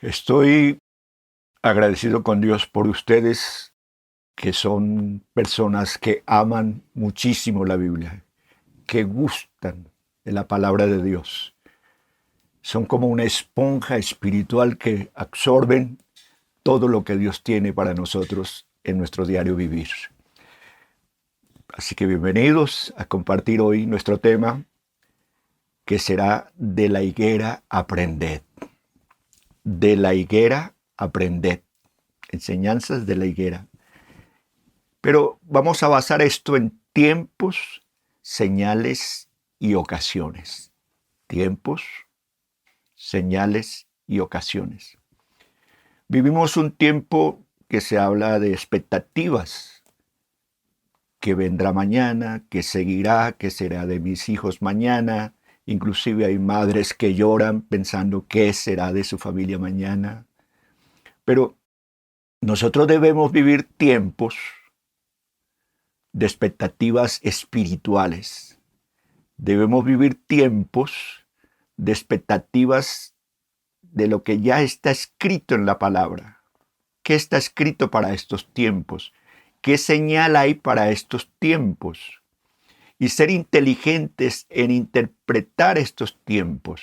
Estoy agradecido con Dios por ustedes, que son personas que aman muchísimo la Biblia, que gustan de la palabra de Dios. Son como una esponja espiritual que absorben todo lo que Dios tiene para nosotros en nuestro diario vivir. Así que bienvenidos a compartir hoy nuestro tema, que será de la higuera aprended. De la higuera aprended. Enseñanzas de la higuera. Pero vamos a basar esto en tiempos, señales y ocasiones. Tiempos, señales y ocasiones. Vivimos un tiempo que se habla de expectativas, que vendrá mañana, que seguirá, que será de mis hijos mañana. Inclusive hay madres que lloran pensando qué será de su familia mañana. Pero nosotros debemos vivir tiempos de expectativas espirituales. Debemos vivir tiempos de expectativas de lo que ya está escrito en la palabra. ¿Qué está escrito para estos tiempos? ¿Qué señal hay para estos tiempos? Y ser inteligentes en interpretar estos tiempos.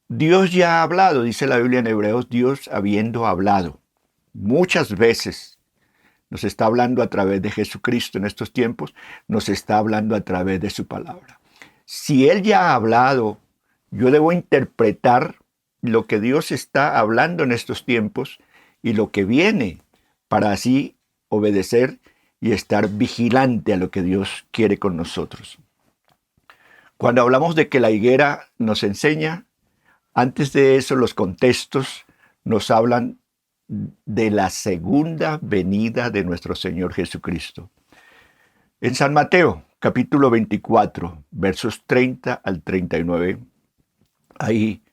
Dios ya ha hablado, dice la Biblia en Hebreos, Dios habiendo hablado muchas veces. Nos está hablando a través de Jesucristo en estos tiempos, nos está hablando a través de su palabra. Si Él ya ha hablado, yo debo interpretar lo que Dios está hablando en estos tiempos y lo que viene, para así obedecer y estar vigilante a lo que Dios quiere con nosotros. Cuando hablamos de que la higuera nos enseña, antes de eso los contextos nos hablan de la segunda venida de nuestro Señor Jesucristo. En San Mateo, capítulo 24, versos 30 al 39, hay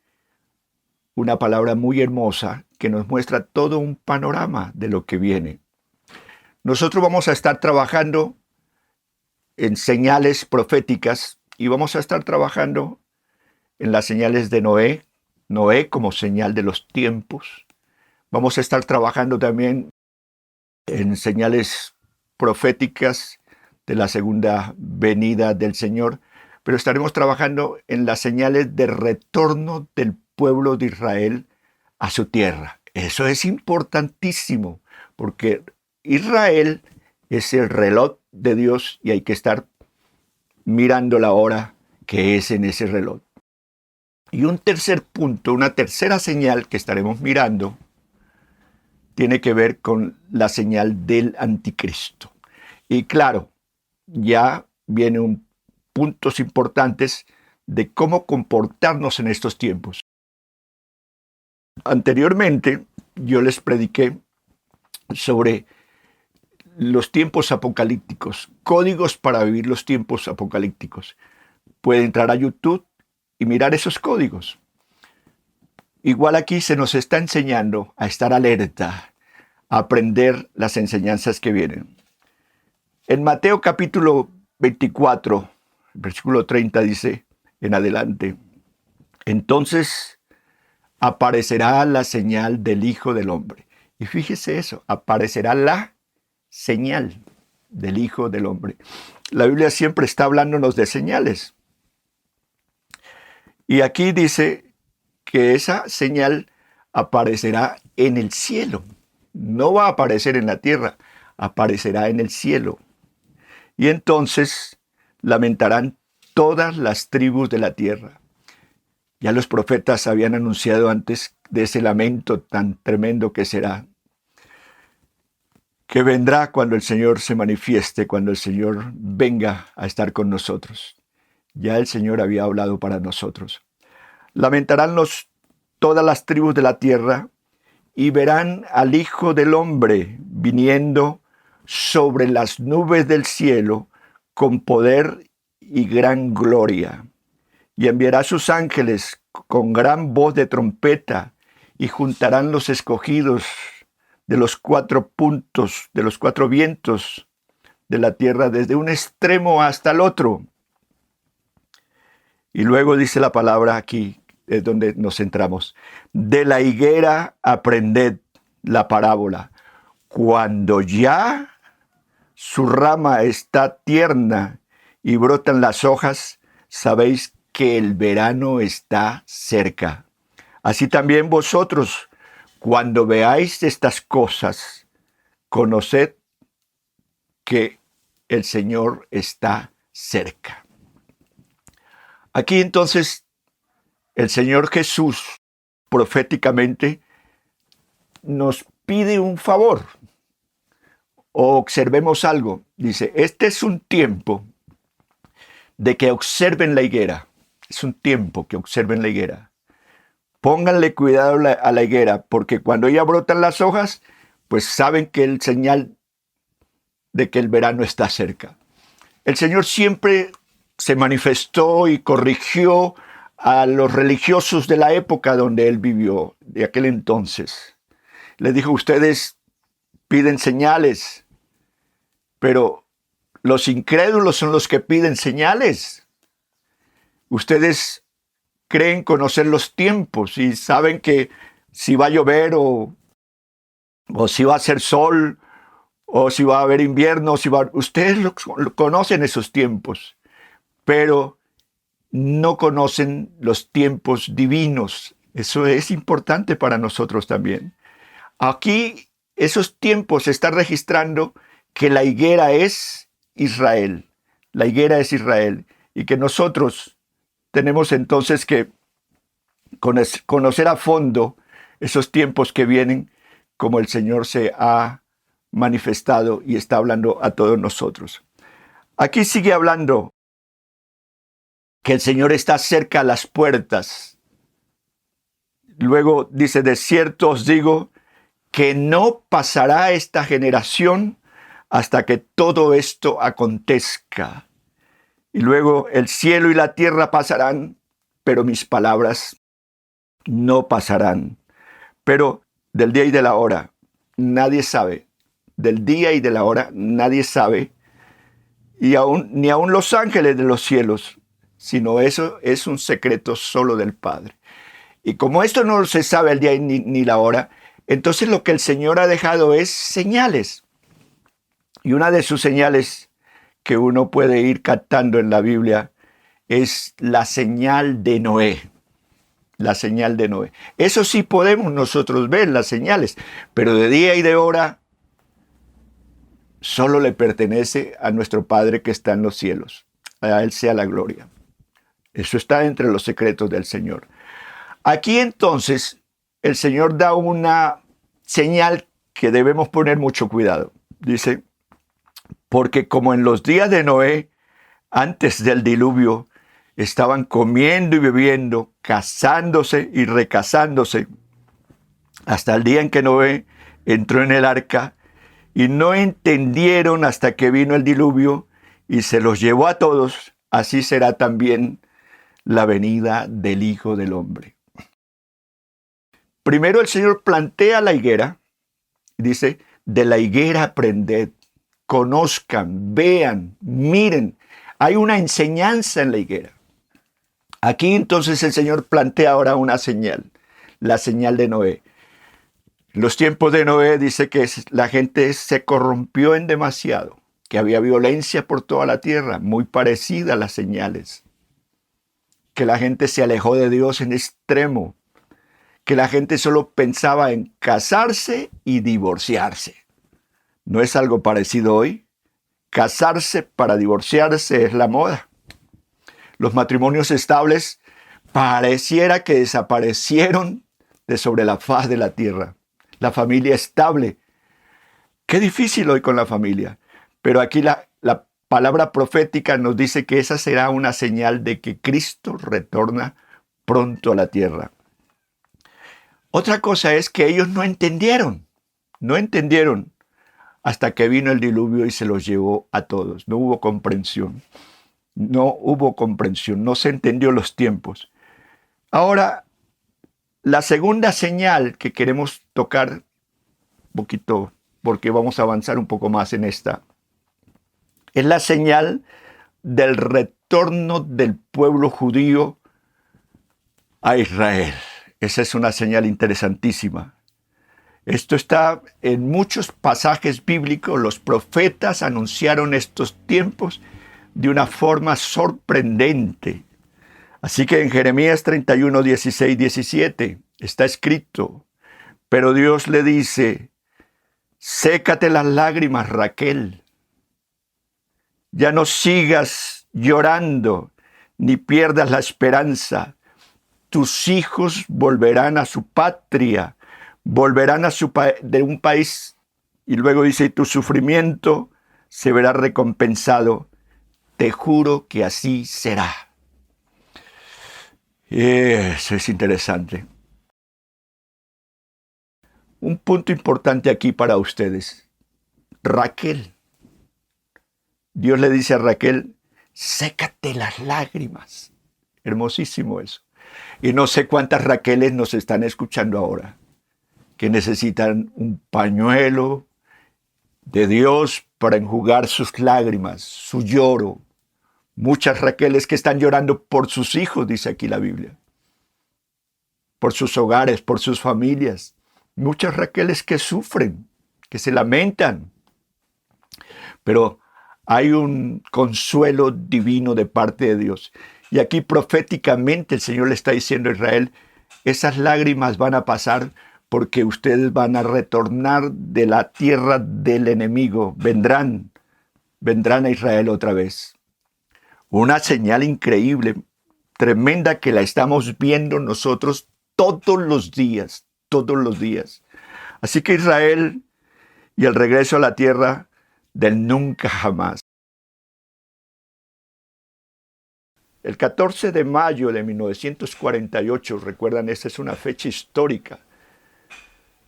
una palabra muy hermosa que nos muestra todo un panorama de lo que viene. Nosotros vamos a estar trabajando en señales proféticas y vamos a estar trabajando en las señales de Noé como señal de los tiempos. Vamos a estar trabajando también en señales proféticas de la segunda venida del Señor, pero estaremos trabajando en las señales de retorno del pueblo de Israel a su tierra. Eso es importantísimo, porque Israel es el reloj de Dios y hay que estar mirando la hora que es en ese reloj. Y un tercer punto, una tercera señal que estaremos mirando, tiene que ver con la señal del anticristo. Y claro, ya vienen puntos importantes de cómo comportarnos en estos tiempos. Anteriormente, yo les prediqué sobre los tiempos apocalípticos, códigos para vivir los tiempos apocalípticos. Puede entrar a YouTube y mirar esos códigos. Igual aquí se nos está enseñando a estar alerta, a aprender las enseñanzas que vienen. En Mateo capítulo 24, versículo 30 dice en adelante: entonces aparecerá la señal del Hijo del Hombre. Y fíjese eso, aparecerá la señal del Hijo del Hombre. La Biblia siempre está hablándonos de señales. Y aquí dice que esa señal aparecerá en el cielo. No va a aparecer en la tierra, aparecerá en el cielo. Y entonces lamentarán todas las tribus de la tierra. Ya los profetas habían anunciado antes de ese lamento tan tremendo que será, que vendrá cuando el Señor se manifieste, cuando el Señor venga a estar con nosotros. Ya el Señor había hablado para nosotros. Lamentarán todas las tribus de la tierra y verán al Hijo del Hombre viniendo sobre las nubes del cielo con poder y gran gloria. Y enviará a sus ángeles con gran voz de trompeta y juntarán los escogidos de los 4 puntos, de los 4 vientos de la tierra, desde un extremo hasta el otro. Y luego dice la palabra aquí, es donde nos centramos. De la higuera aprended la parábola. Cuando ya su rama está tierna y brotan las hojas, sabéis que el verano está cerca. Así también vosotros, cuando veáis estas cosas, conoced que el Señor está cerca. Aquí entonces el Señor Jesús proféticamente nos pide un favor. O observemos algo. Dice, este es un tiempo de que observen la higuera. Es un tiempo que observen la higuera. Pónganle cuidado a la higuera, porque cuando ya brotan las hojas, pues saben que el señal de que el verano está cerca. El Señor siempre se manifestó y corrigió a los religiosos de la época donde Él vivió, de aquel entonces. Les dijo, ustedes piden señales, pero los incrédulos son los que piden señales. Ustedes creen conocer los tiempos y saben que si va a llover o si va a hacer sol o si va a haber invierno, ustedes lo conocen esos tiempos, pero no conocen los tiempos divinos. Eso es importante para nosotros también. Aquí esos tiempos se está registrando que la higuera es Israel. La higuera es Israel. Y que nosotros tenemos entonces que conocer a fondo esos tiempos que vienen, como el Señor se ha manifestado y está hablando a todos nosotros. Aquí sigue hablando que el Señor está cerca a las puertas. Luego dice, de cierto os digo que no pasará esta generación hasta que todo esto acontezca. Y luego el cielo y la tierra pasarán, pero mis palabras no pasarán. Pero del día y de la hora nadie sabe. Del día y de la hora nadie sabe. Y ni aun los ángeles de los cielos, sino eso es un secreto solo del Padre. Y como esto no se sabe el día ni la hora, entonces lo que el Señor ha dejado es señales. Y una de sus señales que uno puede ir captando en la Biblia es la señal de Noé. La señal de Noé. Eso sí podemos nosotros ver, las señales, pero de día y de hora solo le pertenece a nuestro Padre que está en los cielos. A Él sea la gloria. Eso está entre los secretos del Señor. Aquí entonces el Señor da una señal que debemos poner mucho cuidado. Dice, porque como en los días de Noé, antes del diluvio, estaban comiendo y bebiendo, casándose y recasándose, hasta el día en que Noé entró en el arca, y no entendieron hasta que vino el diluvio y se los llevó a todos, así será también la venida del Hijo del Hombre. Primero el Señor plantea la higuera, dice, de la higuera aprended, conozcan, vean, miren. Hay una enseñanza en la higuera. Aquí entonces el Señor plantea ahora una señal, la señal de Noé. En los tiempos de Noé dice que la gente se corrompió en demasiado, que había violencia por toda la tierra, muy parecida a las señales, que la gente se alejó de Dios en extremo, que la gente solo pensaba en casarse y divorciarse. ¿No es algo parecido hoy? Casarse para divorciarse es la moda. Los matrimonios estables pareciera que desaparecieron de sobre la faz de la tierra. La familia estable. Qué difícil hoy con la familia. Pero aquí la palabra profética nos dice que esa será una señal de que Cristo retorna pronto a la tierra. Otra cosa es que ellos no entendieron hasta que vino el diluvio y se los llevó a todos. No hubo comprensión, no se entendió los tiempos. Ahora, la segunda señal que queremos tocar un poquito, porque vamos a avanzar un poco más en esta, es la señal del retorno del pueblo judío a Israel. Esa es una señal interesantísima. Esto está en muchos pasajes bíblicos. Los profetas anunciaron estos tiempos de una forma sorprendente. Así que en Jeremías 31, 16, 17 está escrito, pero Dios le dice, sécate las lágrimas, Raquel. Ya no sigas llorando, ni pierdas la esperanza. Tus hijos volverán a su patria, volverán de un país, y luego dice, tu sufrimiento se verá recompensado. Te juro que así será. Eso es interesante. Un punto importante aquí para ustedes. Raquel. Dios le dice a Raquel, sécate las lágrimas. Hermosísimo eso. Y no sé cuántas Raqueles nos están escuchando ahora, que necesitan un pañuelo de Dios para enjugar sus lágrimas, su lloro. Muchas Raqueles que están llorando por sus hijos, dice aquí la Biblia. Por sus hogares, por sus familias. Muchas Raqueles que sufren, que se lamentan. Pero hay un consuelo divino de parte de Dios. Y aquí proféticamente el Señor le está diciendo a Israel, esas lágrimas van a pasar porque ustedes van a retornar de la tierra del enemigo. Vendrán a Israel otra vez. Una señal increíble, tremenda, que la estamos viendo nosotros todos los días. Así que Israel y el regreso a la tierra del nunca jamás. El 14 de mayo de 1948, recuerdan, esta es una fecha histórica.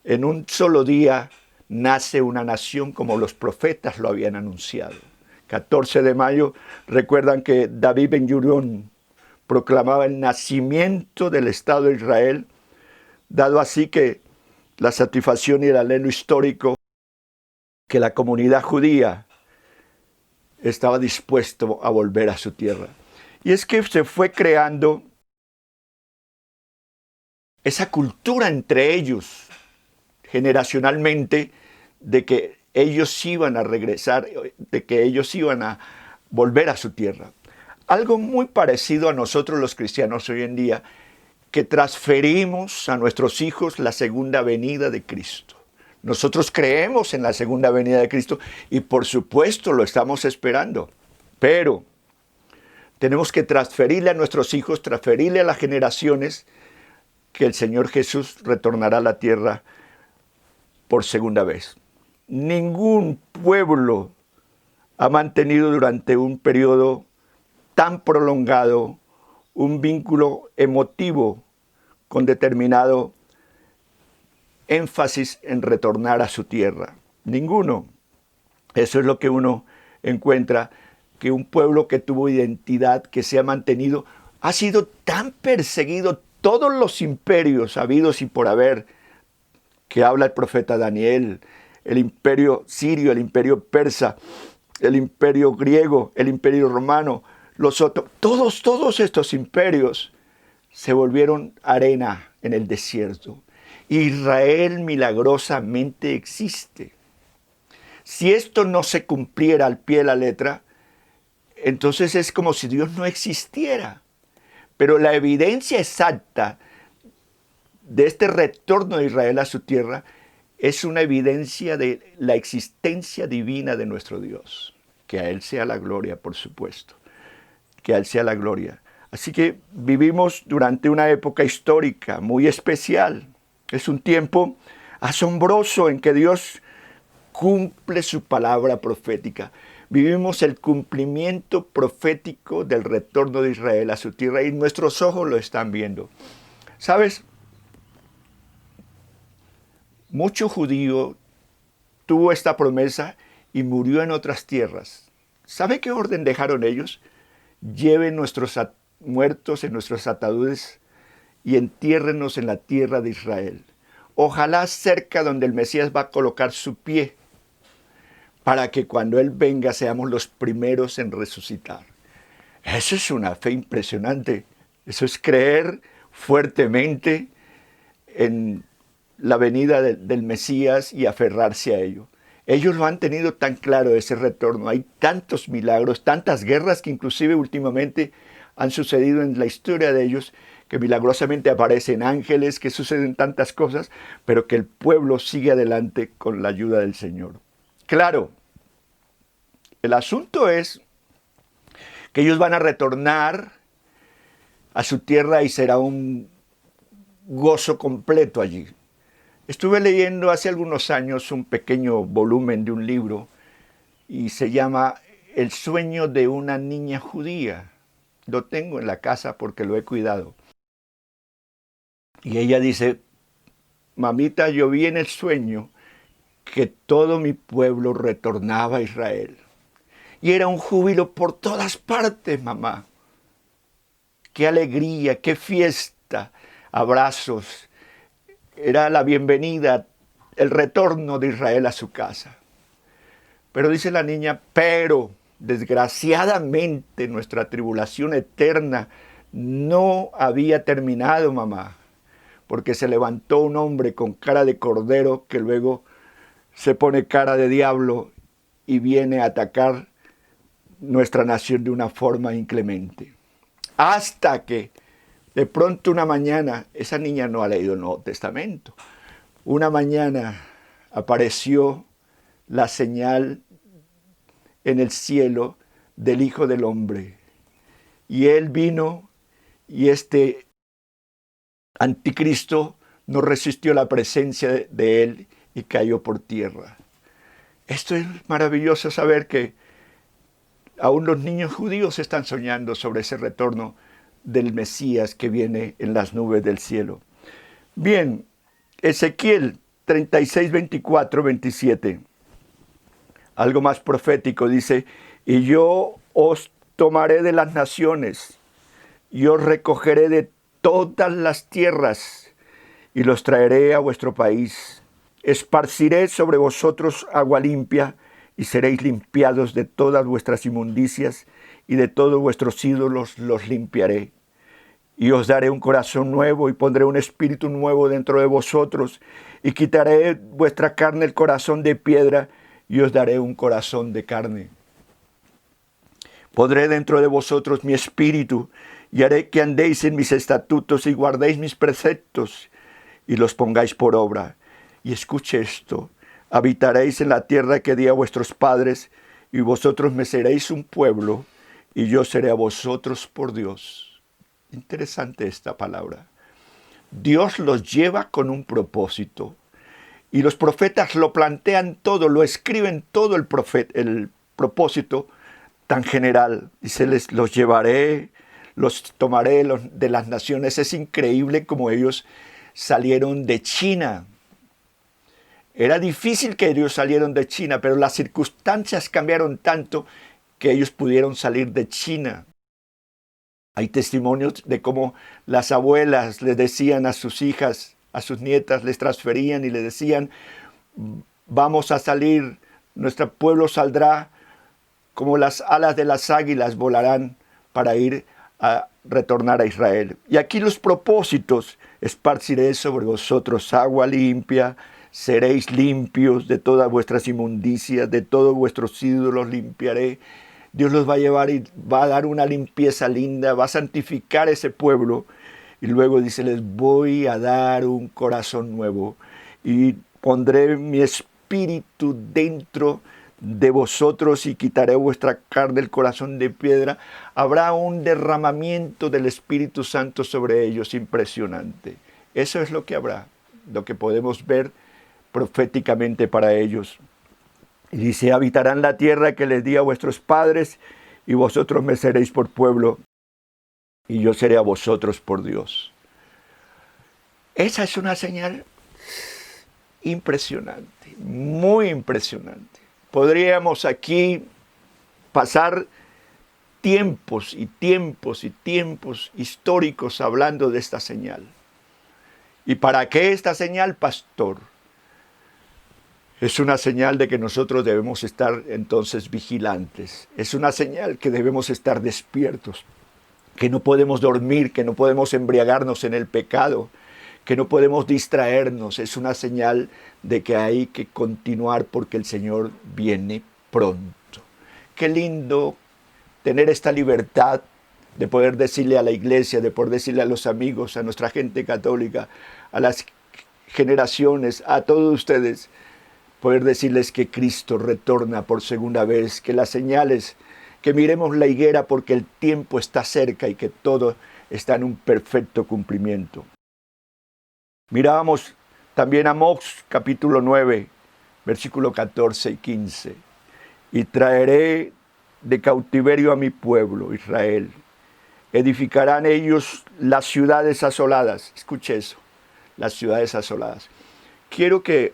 En un solo día nace una nación como los profetas lo habían anunciado. 14 de mayo, recuerdan que David Ben-Gurión proclamaba el nacimiento del Estado de Israel, dado así que la satisfacción y el anhelo histórico que la comunidad judía estaba dispuesto a volver a su tierra. Y es que se fue creando esa cultura entre ellos, generacionalmente, de que ellos iban a regresar, de que ellos iban a volver a su tierra. Algo muy parecido a nosotros los cristianos hoy en día, que transferimos a nuestros hijos la segunda venida de Cristo. Nosotros creemos en la segunda venida de Cristo y por supuesto lo estamos esperando, pero tenemos que transferirle a nuestros hijos, transferirle a las generaciones que el Señor Jesús retornará a la tierra por segunda vez. Ningún pueblo ha mantenido durante un periodo tan prolongado un vínculo emotivo con determinado énfasis en retornar a su tierra. Ninguno. Eso es lo que uno encuentra, que un pueblo que tuvo identidad, que se ha mantenido, ha sido tan perseguido. Todos los imperios habidos y por haber, que habla el profeta Daniel, el imperio sirio, el imperio persa, el imperio griego, el imperio romano, los otros, todos estos imperios se volvieron arena en el desierto. Israel milagrosamente existe. Si esto no se cumpliera al pie de la letra, entonces es como si Dios no existiera. Pero la evidencia exacta de este retorno de Israel a su tierra es una evidencia de la existencia divina de nuestro Dios. Que a Él sea la gloria, por supuesto. Que a Él sea la gloria. Así que vivimos durante una época histórica muy especial. Es un tiempo asombroso en que Dios cumple su palabra profética. Vivimos el cumplimiento profético del retorno de Israel a su tierra y nuestros ojos lo están viendo. ¿Sabes? Mucho judío tuvo esta promesa y murió en otras tierras. ¿Sabe qué orden dejaron ellos? Lleven nuestros muertos en nuestros ataúdes y entiérrenos en la tierra de Israel. Ojalá cerca donde el Mesías va a colocar su pie, para que cuando Él venga seamos los primeros en resucitar. Eso es una fe impresionante. Eso es creer fuertemente en la venida del Mesías y aferrarse a ello. Ellos lo han tenido tan claro, ese retorno. Hay tantos milagros, tantas guerras que inclusive últimamente han sucedido en la historia de ellos, que milagrosamente aparecen ángeles, que suceden tantas cosas, pero que el pueblo sigue adelante con la ayuda del Señor. Claro, el asunto es que ellos van a retornar a su tierra y será un gozo completo allí. Estuve leyendo hace algunos años un pequeño volumen de un libro y se llama El sueño de una niña judía. Lo tengo en la casa porque lo he cuidado. Y ella dice, mamita, yo vi en el sueño que todo mi pueblo retornaba a Israel. Y era un júbilo por todas partes, mamá. Qué alegría, qué fiesta, abrazos. Era la bienvenida, el retorno de Israel a su casa. Pero dice la niña, pero desgraciadamente nuestra tribulación eterna no había terminado, mamá, porque se levantó un hombre con cara de cordero que luego se pone cara de diablo y viene a atacar nuestra nación de una forma inclemente. Hasta que de pronto una mañana, esa niña no ha leído el Nuevo Testamento, una mañana apareció la señal en el cielo del Hijo del Hombre. Y él vino y este anticristo no resistió la presencia de él y cayó por tierra. Esto es maravilloso saber que aún los niños judíos están soñando sobre ese retorno del Mesías que viene en las nubes del cielo. Bien, Ezequiel 36, 24, 27. Algo más profético dice, y yo os tomaré de las naciones, y os recogeré de todas las tierras, y los traeré a vuestro país. Esparciré sobre vosotros agua limpia, y seréis limpiados de todas vuestras inmundicias, y de todos vuestros ídolos los limpiaré. Y os daré un corazón nuevo, y pondré un espíritu nuevo dentro de vosotros, y quitaré vuestra carne el corazón de piedra, y os daré un corazón de carne. Pondré dentro de vosotros mi espíritu, y haré que andéis en mis estatutos y guardéis mis preceptos, y los pongáis por obra. Y escuche esto, habitaréis en la tierra que di a vuestros padres, y vosotros me seréis un pueblo, y yo seré a vosotros por Dios. Interesante esta palabra. Dios los lleva con un propósito. Y los profetas lo plantean todo, lo escriben todo el propósito tan general. Dice, los llevaré, los tomaré de las naciones. Es increíble como ellos salieron de China. Era difícil que ellos salieran de China, pero las circunstancias cambiaron tanto que ellos pudieron salir de China. Hay testimonios de cómo las abuelas les decían a sus hijas, a sus nietas, les transferían y les decían, vamos a salir, nuestro pueblo saldrá, como las alas de las águilas volarán para ir a retornar a Israel. Y aquí los propósitos, esparciré sobre vosotros agua limpia, seréis limpios de todas vuestras inmundicias, de todos vuestros ídolos limpiaré. Dios los va a llevar y va a dar una limpieza linda, va a santificar ese pueblo. Y luego dice, les voy a dar un corazón nuevo y pondré mi espíritu dentro de vosotros y quitaré vuestra carne, el corazón de piedra. Habrá un derramamiento del Espíritu Santo sobre ellos impresionante. Eso es lo que habrá, lo que podemos ver proféticamente para ellos. Y dice, habitarán la tierra que les di a vuestros padres, y vosotros me seréis por pueblo, y yo seré a vosotros por Dios. Esa es una señal impresionante, muy impresionante. Podríamos aquí pasar tiempos y tiempos y tiempos históricos hablando de esta señal. ¿Y para qué esta señal, pastor? Es una señal de que nosotros debemos estar entonces vigilantes. Es una señal que debemos estar despiertos. que no podemos dormir, que no podemos embriagarnos en el pecado, que no podemos distraernos. Es una señal de que hay que continuar porque el Señor viene pronto. Qué lindo tener esta libertad de poder decirle a la iglesia, de poder decirle a los amigos, a nuestra gente católica, a las generaciones, a todos ustedes, poder decirles que Cristo retorna por segunda vez, que las señales, que miremos la higuera porque el tiempo está cerca y que todo está en un perfecto cumplimiento. Mirábamos también Amós capítulo 9, versículo 14 y 15. Y traeré de cautiverio a mi pueblo, Israel. Edificarán ellos las ciudades asoladas. Escuche eso, las ciudades asoladas. Quiero que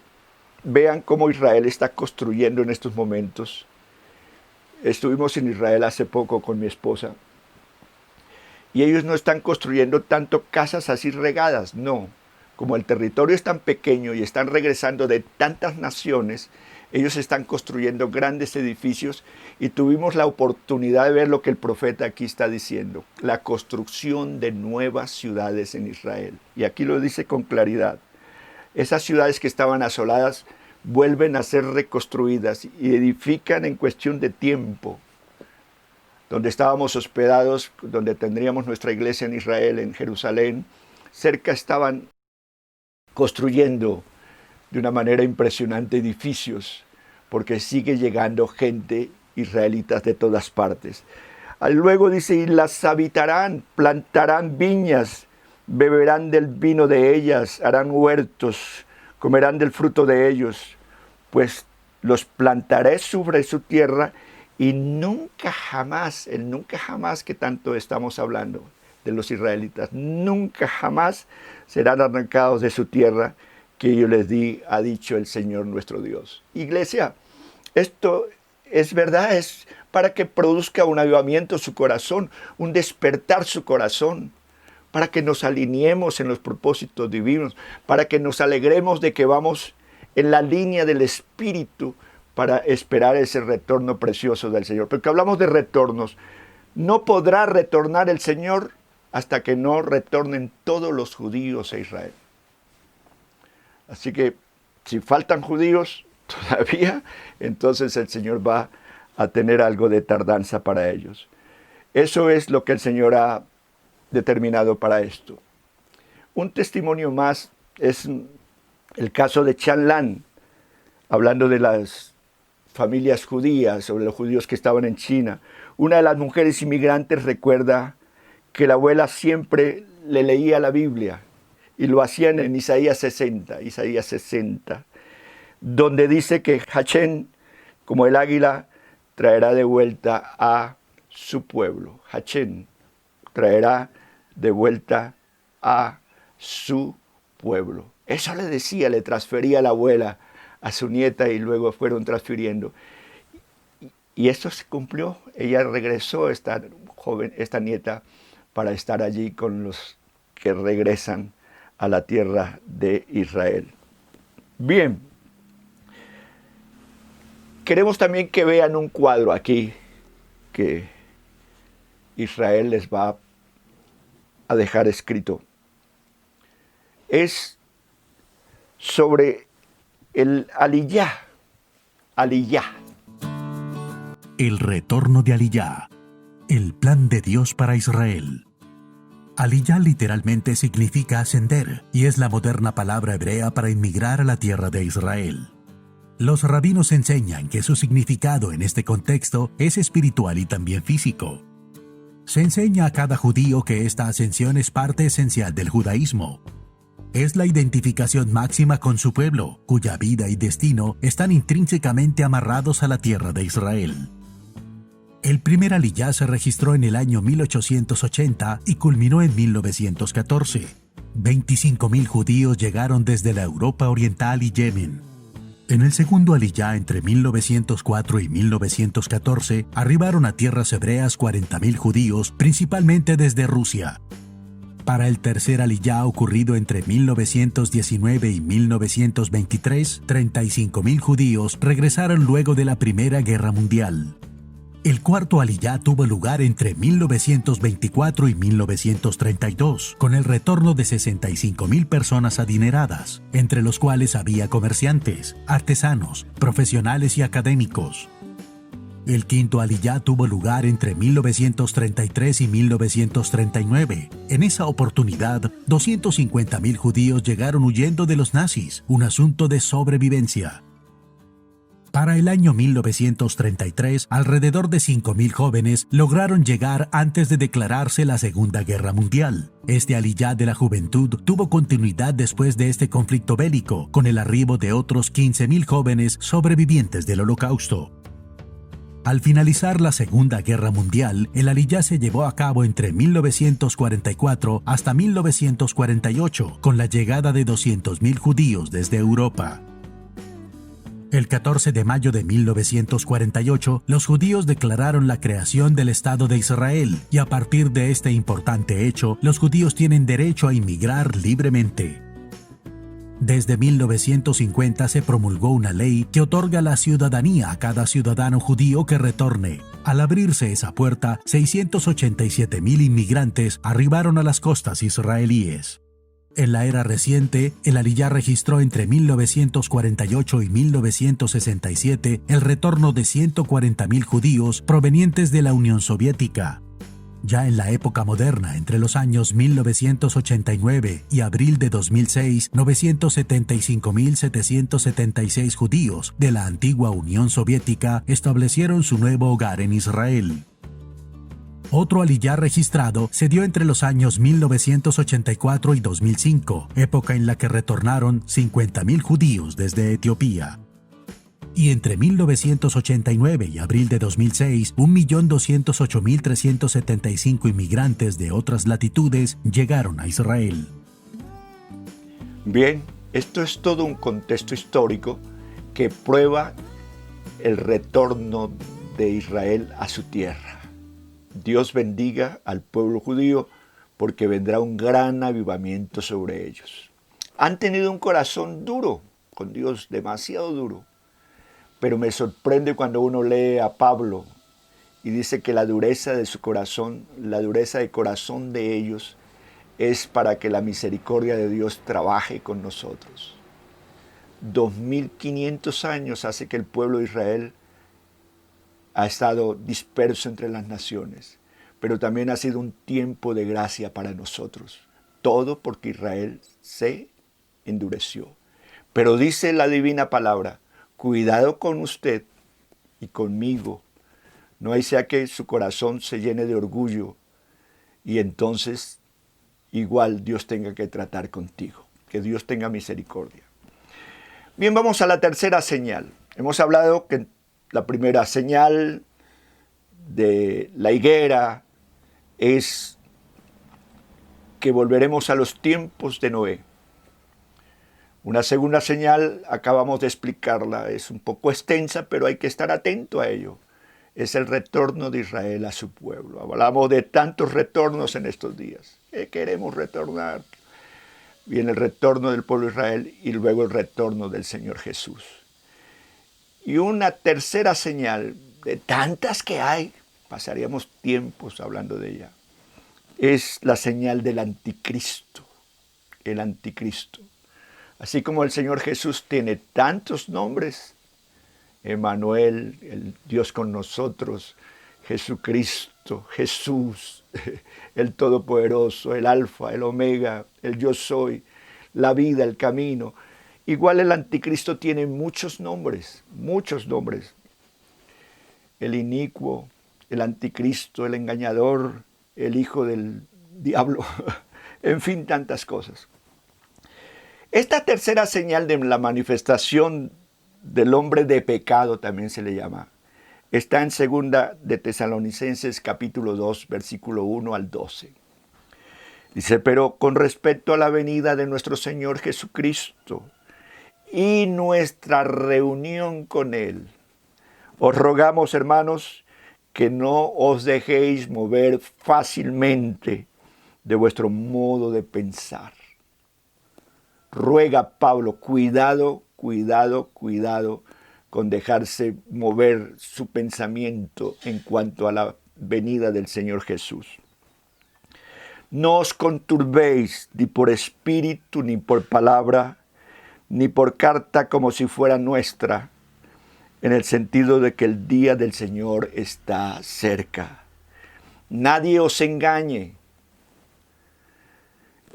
vean cómo Israel está construyendo en estos momentos. Estuvimos en Israel hace poco con mi esposa. Y ellos no están construyendo tanto casas así regadas, no. Como el territorio es tan pequeño y están regresando de tantas naciones, ellos están construyendo grandes edificios y tuvimos la oportunidad de ver lo que el profeta aquí está diciendo, la construcción de nuevas ciudades en Israel. Y aquí lo dice con claridad. Esas ciudades que estaban asoladas vuelven a ser reconstruidas y edifican en cuestión de tiempo. Donde estábamos hospedados, donde tendríamos nuestra iglesia en Israel, en Jerusalén, cerca estaban construyendo de una manera impresionante edificios, porque sigue llegando gente israelitas de todas partes. Luego dice, y las habitarán, plantarán viñas, beberán del vino de ellas, harán huertos, comerán del fruto de ellos, pues los plantaré sobre su tierra y nunca jamás, el nunca jamás que tanto estamos hablando de los israelitas, nunca jamás serán arrancados de su tierra que yo les di, ha dicho el Señor nuestro Dios. Iglesia, esto es verdad, es para que produzca un avivamiento su corazón, un despertar su corazón, para que nos alineemos en los propósitos divinos, para que nos alegremos de que vamos en la línea del Espíritu para esperar ese retorno precioso del Señor. Porque hablamos de retornos. No podrá retornar el Señor hasta que no retornen todos los judíos a Israel. Así que si faltan judíos todavía, entonces el Señor va a tener algo de tardanza para ellos. Eso es lo que el Señor ha determinado para esto. Un testimonio más es el caso de Chanlan, hablando de las familias judías, sobre los judíos que estaban en China. Una de las mujeres inmigrantes recuerda que la abuela siempre le leía la Biblia y lo hacían en Isaías 60, donde dice que Hachén, como el águila, traerá de vuelta a su pueblo. Hachén traerá de vuelta a su pueblo. Eso le decía, le transfería la abuela a su nieta y luego fueron transfiriendo. Y esto se cumplió. Ella regresó, esta nieta, para estar allí con los que regresan a la tierra de Israel. Bien. Queremos también que vean un cuadro aquí que Israel les va a dejar escrito. Es sobre el Aliyah. El retorno de Aliyah, el plan de Dios para Israel. Aliyah literalmente significa ascender y es la moderna palabra hebrea para inmigrar a la tierra de Israel. Los rabinos enseñan que su significado en este contexto es espiritual y también físico. Se enseña a cada judío que esta ascensión es parte esencial del judaísmo. Es la identificación máxima con su pueblo, cuya vida y destino están intrínsecamente amarrados a la tierra de Israel. El primer Aliyah se registró en el año 1880 y culminó en 1914. 25.000 judíos llegaron desde la Europa Oriental y Yemen. En el segundo Aliyah, entre 1904 y 1914, arribaron a tierras hebreas 40.000 judíos, principalmente desde Rusia. Para el tercer Aliyah, ocurrido entre 1919 y 1923, 35.000 judíos regresaron luego de la Primera Guerra Mundial. El cuarto aliyá tuvo lugar entre 1924 y 1932, con el retorno de 65.000 personas adineradas, entre los cuales había comerciantes, artesanos, profesionales y académicos. El quinto aliyá tuvo lugar entre 1933 y 1939. En esa oportunidad, 250.000 judíos llegaron huyendo de los nazis, un asunto de sobrevivencia. Para el año 1933, alrededor de 5.000 jóvenes lograron llegar antes de declararse la Segunda Guerra Mundial. Este aliyá de la juventud tuvo continuidad después de este conflicto bélico, con el arribo de otros 15.000 jóvenes sobrevivientes del Holocausto. Al finalizar la Segunda Guerra Mundial, el aliyá se llevó a cabo entre 1944 hasta 1948, con la llegada de 200.000 judíos desde Europa. El 14 de mayo de 1948, los judíos declararon la creación del Estado de Israel, y a partir de este importante hecho, los judíos tienen derecho a inmigrar libremente. Desde 1950 se promulgó una ley que otorga la ciudadanía a cada ciudadano judío que retorne. Al abrirse esa puerta, 687.000 inmigrantes arribaron a las costas israelíes. En la era reciente, el aliyá registró entre 1948 y 1967 el retorno de 140.000 judíos provenientes de la Unión Soviética. Ya en la época moderna, entre los años 1989 y abril de 2006, 975.776 judíos de la antigua Unión Soviética establecieron su nuevo hogar en Israel. Otro aliyá registrado se dio entre los años 1984 y 2005, época en la que retornaron 50.000 judíos desde Etiopía. Y entre 1989 y abril de 2006, 1.208.375 inmigrantes de otras latitudes llegaron a Israel. Bien, esto es todo un contexto histórico que prueba el retorno de Israel a su tierra. Dios bendiga al pueblo judío porque vendrá un gran avivamiento sobre ellos. Han tenido un corazón duro con Dios, demasiado duro. Pero me sorprende cuando uno lee a Pablo y dice que la dureza de su corazón, la dureza de corazón de ellos es para que la misericordia de Dios trabaje con nosotros. 2500 años hace que el pueblo de Israel ha estado disperso entre las naciones, pero también ha sido un tiempo de gracia para nosotros. Todo porque Israel se endureció. Pero dice la divina palabra, cuidado con usted y conmigo, no sea que su corazón se llene de orgullo y entonces igual Dios tenga que tratar contigo. Que Dios tenga misericordia. Bien, vamos a la tercera señal. Hemos hablado que la primera señal de la higuera es que volveremos a los tiempos de Noé. Una segunda señal, acabamos de explicarla, es un poco extensa, pero hay que estar atento a ello. Es el retorno de Israel a su pueblo. Hablamos de tantos retornos en estos días. Queremos retornar. Viene el retorno del pueblo de Israel y luego el retorno del Señor Jesús. Y una tercera señal, de tantas que hay, pasaríamos tiempos hablando de ella, es la señal del anticristo, el anticristo. Así como el Señor Jesús tiene tantos nombres, Emmanuel, el Dios con nosotros, Jesucristo, Jesús, el Todopoderoso, el Alfa, el Omega, el Yo Soy, la vida, el camino. Igual el anticristo tiene muchos nombres, muchos nombres. El inicuo, el anticristo, el engañador, el hijo del diablo, en fin, tantas cosas. Esta tercera señal de la manifestación del hombre de pecado, también se le llama, está en 2 de Tesalonicenses capítulo 2, versículo 1 al 12. Dice, pero con respecto a la venida de nuestro Señor Jesucristo y nuestra reunión con Él, os rogamos, hermanos, que no os dejéis mover fácilmente de vuestro modo de pensar. Ruega Pablo, cuidado, cuidado, cuidado con dejarse mover su pensamiento en cuanto a la venida del Señor Jesús. No os conturbéis ni por espíritu, ni por palabra, ni por carta como si fuera nuestra, en el sentido de que el día del Señor está cerca. Nadie os engañe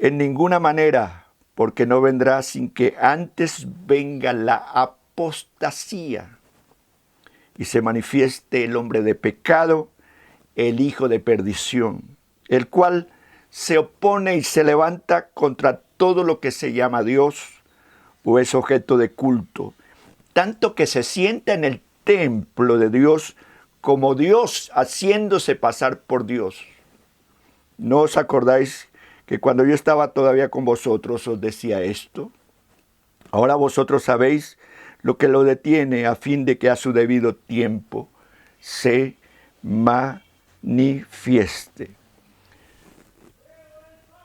en ninguna manera, porque no vendrá sin que antes venga la apostasía y se manifieste el hombre de pecado, el hijo de perdición, el cual se opone y se levanta contra todo lo que se llama Dios o es objeto de culto, tanto que se sienta en el templo de Dios como Dios, haciéndose pasar por Dios. ¿No os acordáis que cuando yo estaba todavía con vosotros os decía esto? Ahora vosotros sabéis lo que lo detiene, a fin de que a su debido tiempo se manifieste.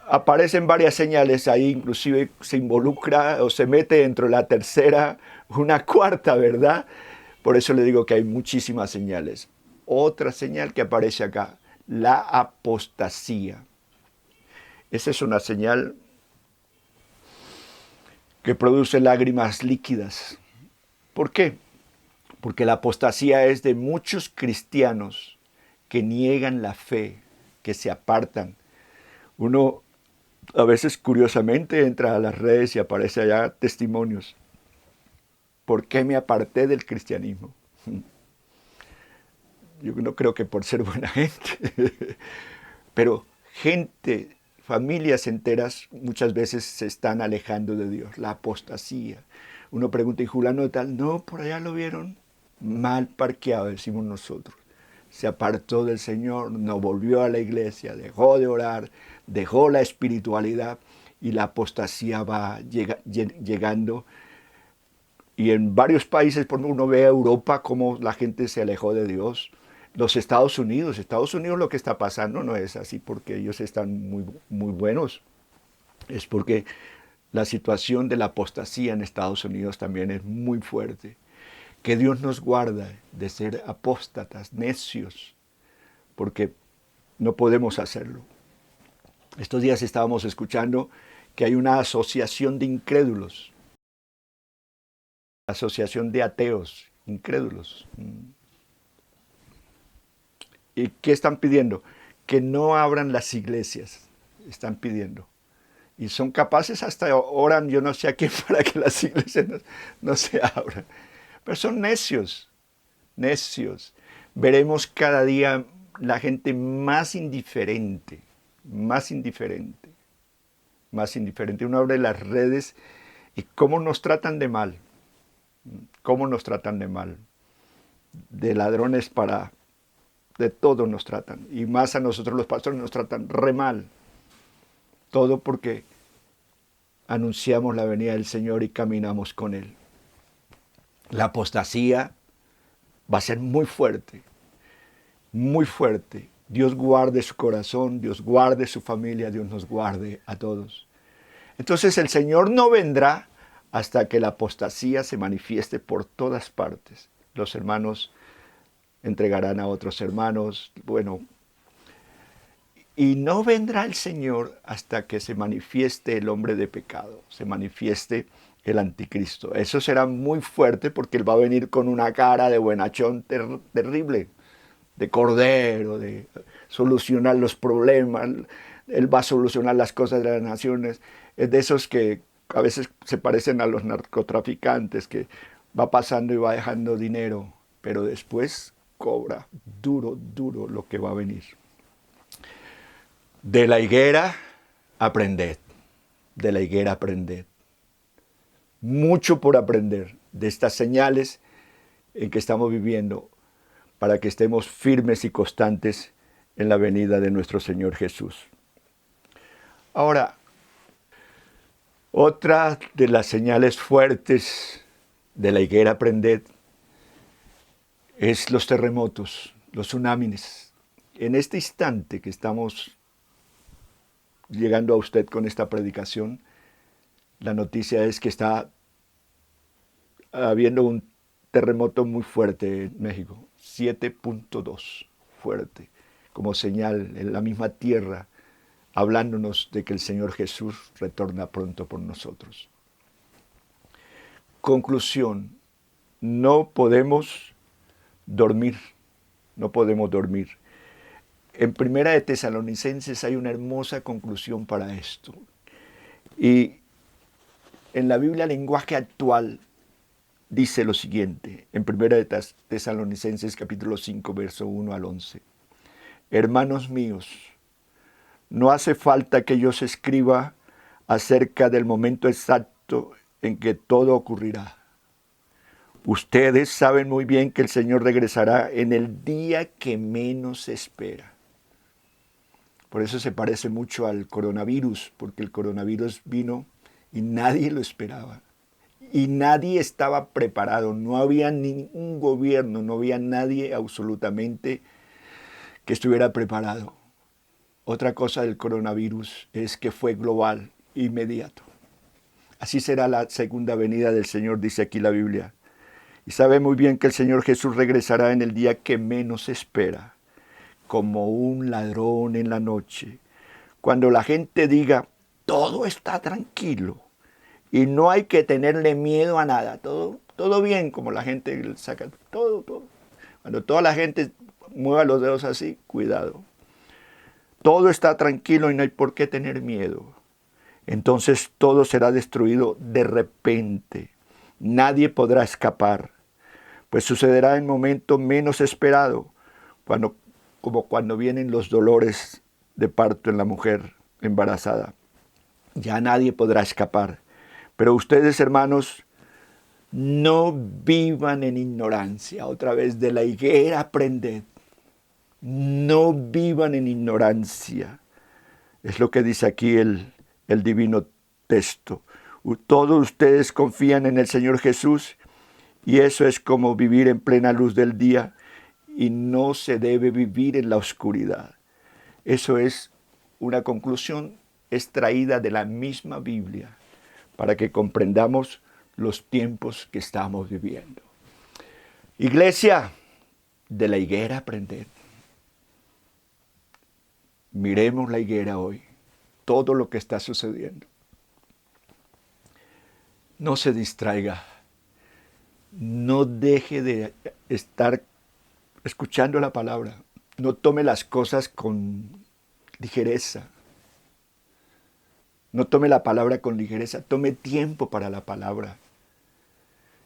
Aparecen varias señales ahí, inclusive se involucra o se mete dentro de la tercera una cuarta, ¿verdad? Por eso le digo que hay muchísimas señales. Otra señal que aparece acá, la apostasía. Esa es una señal que produce lágrimas líquidas. ¿Por qué? Porque la apostasía es de muchos cristianos que niegan la fe, que se apartan. Uno a veces curiosamente entra a las redes y aparece allá testimonios. ¿Por qué me aparté del cristianismo? Yo no creo que por ser buena gente, pero gente, familias enteras muchas veces se están alejando de Dios, la apostasía. Uno pregunta, ¿y Julano tal? No, por allá lo vieron mal parqueado, decimos nosotros. Se apartó del Señor, no volvió a la iglesia, dejó de orar, dejó la espiritualidad y la apostasía va llegando. Y en varios países, por ejemplo, uno ve a Europa cómo la gente se alejó de Dios. Los Estados Unidos lo que está pasando no es así porque ellos están muy buenos. Es porque la situación de la apostasía en Estados Unidos también es muy fuerte. Que Dios nos guarda de ser apóstatas, necios, porque no podemos hacerlo. Estos días estábamos escuchando que hay una asociación de incrédulos, asociación de ateos, incrédulos. ¿Y qué están pidiendo? Que no abran las iglesias, están pidiendo. Y son capaces, hasta oran, yo no sé a quién, para que las iglesias no se abran. Pero son necios, necios. Veremos cada día la gente más indiferente, más indiferente, más indiferente. Uno abre las redes y cómo nos tratan de mal, cómo nos tratan de mal. De ladrones para, de todo nos tratan. Y más a nosotros los pastores nos tratan re mal. Todo porque anunciamos la venida del Señor y caminamos con Él. La apostasía va a ser muy fuerte, muy fuerte. Dios guarde su corazón, Dios guarde su familia, Dios nos guarde a todos. Entonces el Señor no vendrá hasta que la apostasía se manifieste por todas partes. Los hermanos entregarán a otros hermanos, bueno. Y no vendrá el Señor hasta que se manifieste el hombre de pecado, se manifieste el anticristo. Eso será muy fuerte porque Él va a venir con una cara de buenachón terrible, de cordero, de solucionar los problemas. Él va a solucionar las cosas de las naciones. Es de esos que a veces se parecen a los narcotraficantes, que va pasando y va dejando dinero, pero después cobra duro, duro lo que va a venir. De la higuera aprended, de la higuera aprended. Mucho por aprender de estas señales en que estamos viviendo para que estemos firmes y constantes en la venida de nuestro Señor Jesús. Ahora, otra de las señales fuertes de la higuera aprended es los terremotos, los tsunamis. En este instante que estamos llegando a usted con esta predicación, la noticia es que está habiendo un terremoto muy fuerte en México, 7.2, fuerte, como señal en la misma tierra, hablándonos de que el Señor Jesús retorna pronto por nosotros. Conclusión, no podemos dormir, no podemos dormir. En Primera de Tesalonicenses hay una hermosa conclusión para esto. Y en la Biblia, lenguaje actual, dice lo siguiente, en Primera de Tesalonicenses capítulo 5, verso 1 al 11. Hermanos míos, no hace falta que yo os escriba acerca del momento exacto en que todo ocurrirá. Ustedes saben muy bien que el Señor regresará en el día que menos se espera. Por eso se parece mucho al coronavirus, porque el coronavirus vino y nadie lo esperaba. Y nadie estaba preparado, no había ningún gobierno, no había nadie absolutamente que estuviera preparado. Otra cosa del coronavirus es que fue global, inmediato. Así será la segunda venida del Señor, dice aquí la Biblia. Y sabe muy bien que el Señor Jesús regresará en el día que menos se espera, como un ladrón en la noche. Cuando la gente diga, todo está tranquilo y no hay que tenerle miedo a nada, todo bien, como la gente saca, todo. Cuando toda la gente mueva los dedos así, cuidado. Todo está tranquilo y no hay por qué tener miedo. Entonces todo será destruido de repente. Nadie podrá escapar, pues sucederá en el momento menos esperado, como cuando vienen los dolores de parto en la mujer embarazada. Ya nadie podrá escapar. Pero ustedes, hermanos, no vivan en ignorancia. Otra vez, de la higuera aprended. No vivan en ignorancia. Es lo que dice aquí el divino texto. Todos ustedes confían en el Señor Jesús y eso es como vivir en plena luz del día y no se debe vivir en la oscuridad. Eso es una conclusión extraída de la misma Biblia para que comprendamos los tiempos que estamos viviendo. Iglesia, de la higuera aprended. Miremos la higuera hoy, todo lo que está sucediendo. No se distraiga, no deje de estar escuchando la palabra, no tome las cosas con ligereza, no tome la palabra con ligereza, tome tiempo para la palabra.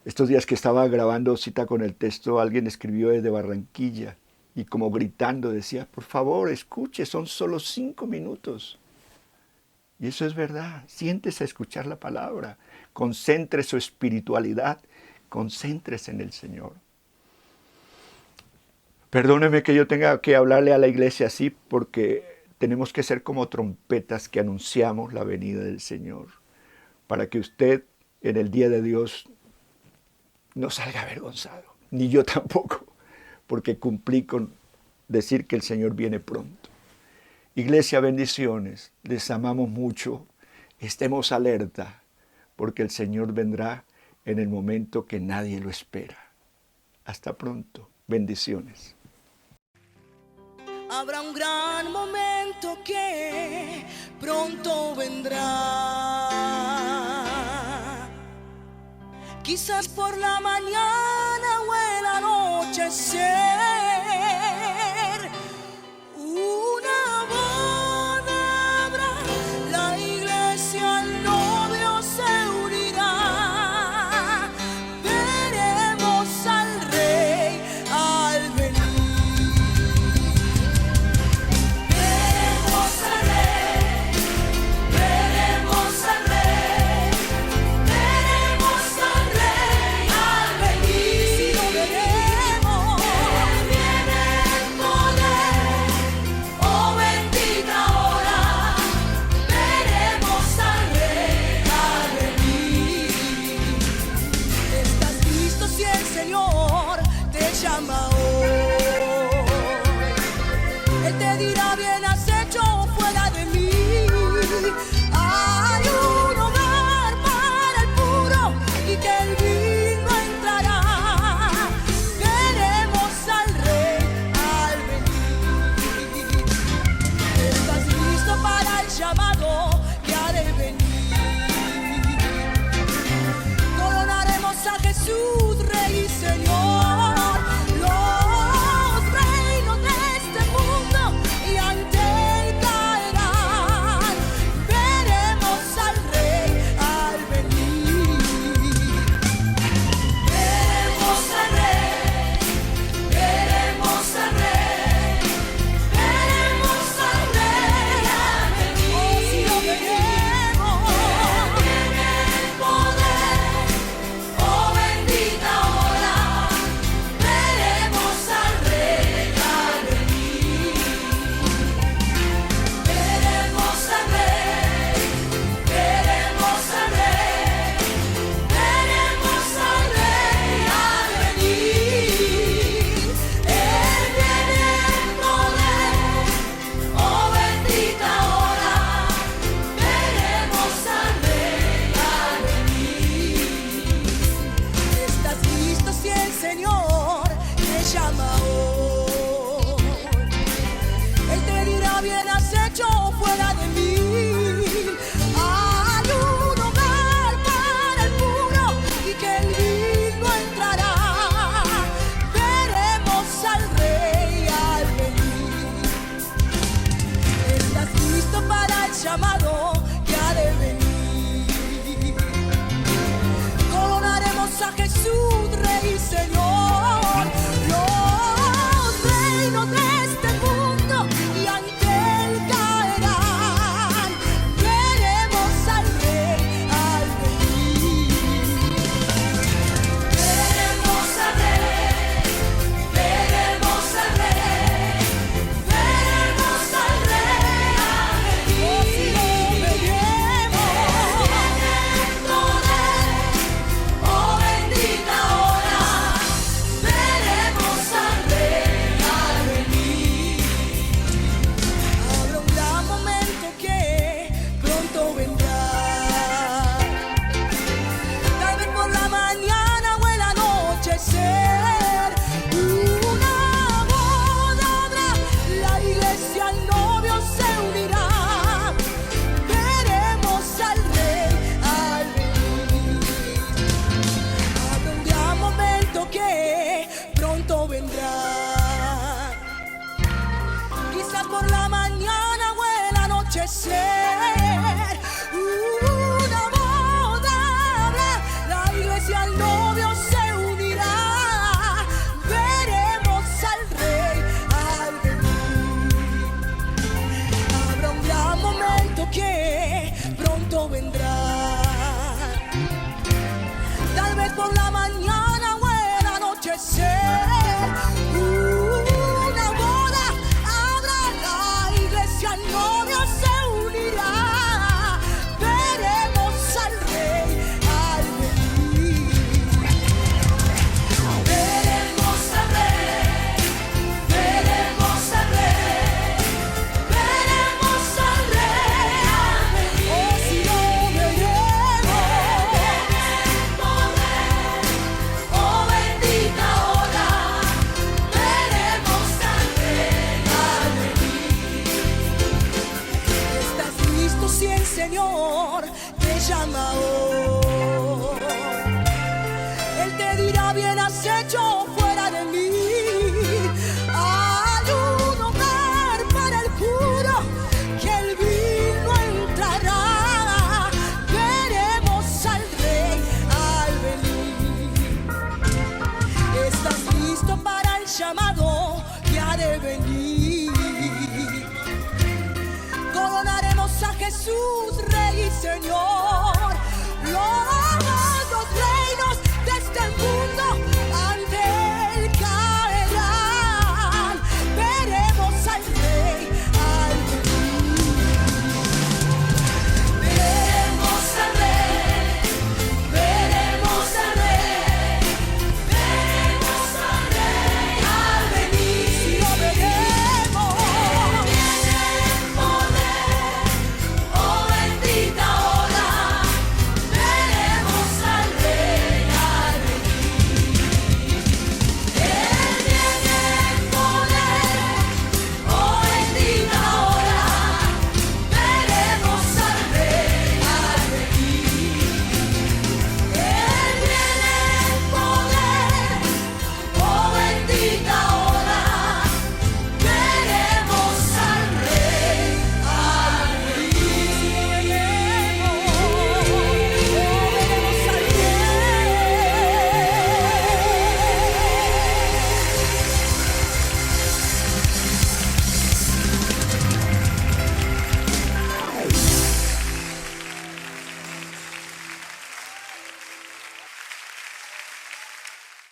Estos días que estaba grabando Cita con el Texto, alguien escribió desde Barranquilla y como gritando decía, por favor, escuche, son solo 5 minutos. Y eso es verdad, siéntese a escuchar la palabra, concentre su espiritualidad, concéntrese en el Señor. Perdóneme que yo tenga que hablarle a la iglesia así porque tenemos que ser como trompetas que anunciamos la venida del Señor, para que usted en el día de Dios no salga avergonzado, ni yo tampoco, porque cumplí con decir que el Señor viene pronto. Iglesia, bendiciones, les amamos mucho, estemos alerta, porque el Señor vendrá en el momento que nadie lo espera. Hasta pronto, bendiciones. Habrá un gran momento que pronto vendrá. Quizás por la mañana o el anochecer, una boda habrá, la iglesia al novio se unirá. Veremos al Rey al venir. Veremos al Rey, veremos al Rey, veremos al Rey al venir. Si lo veremos, Él viene. Jesús.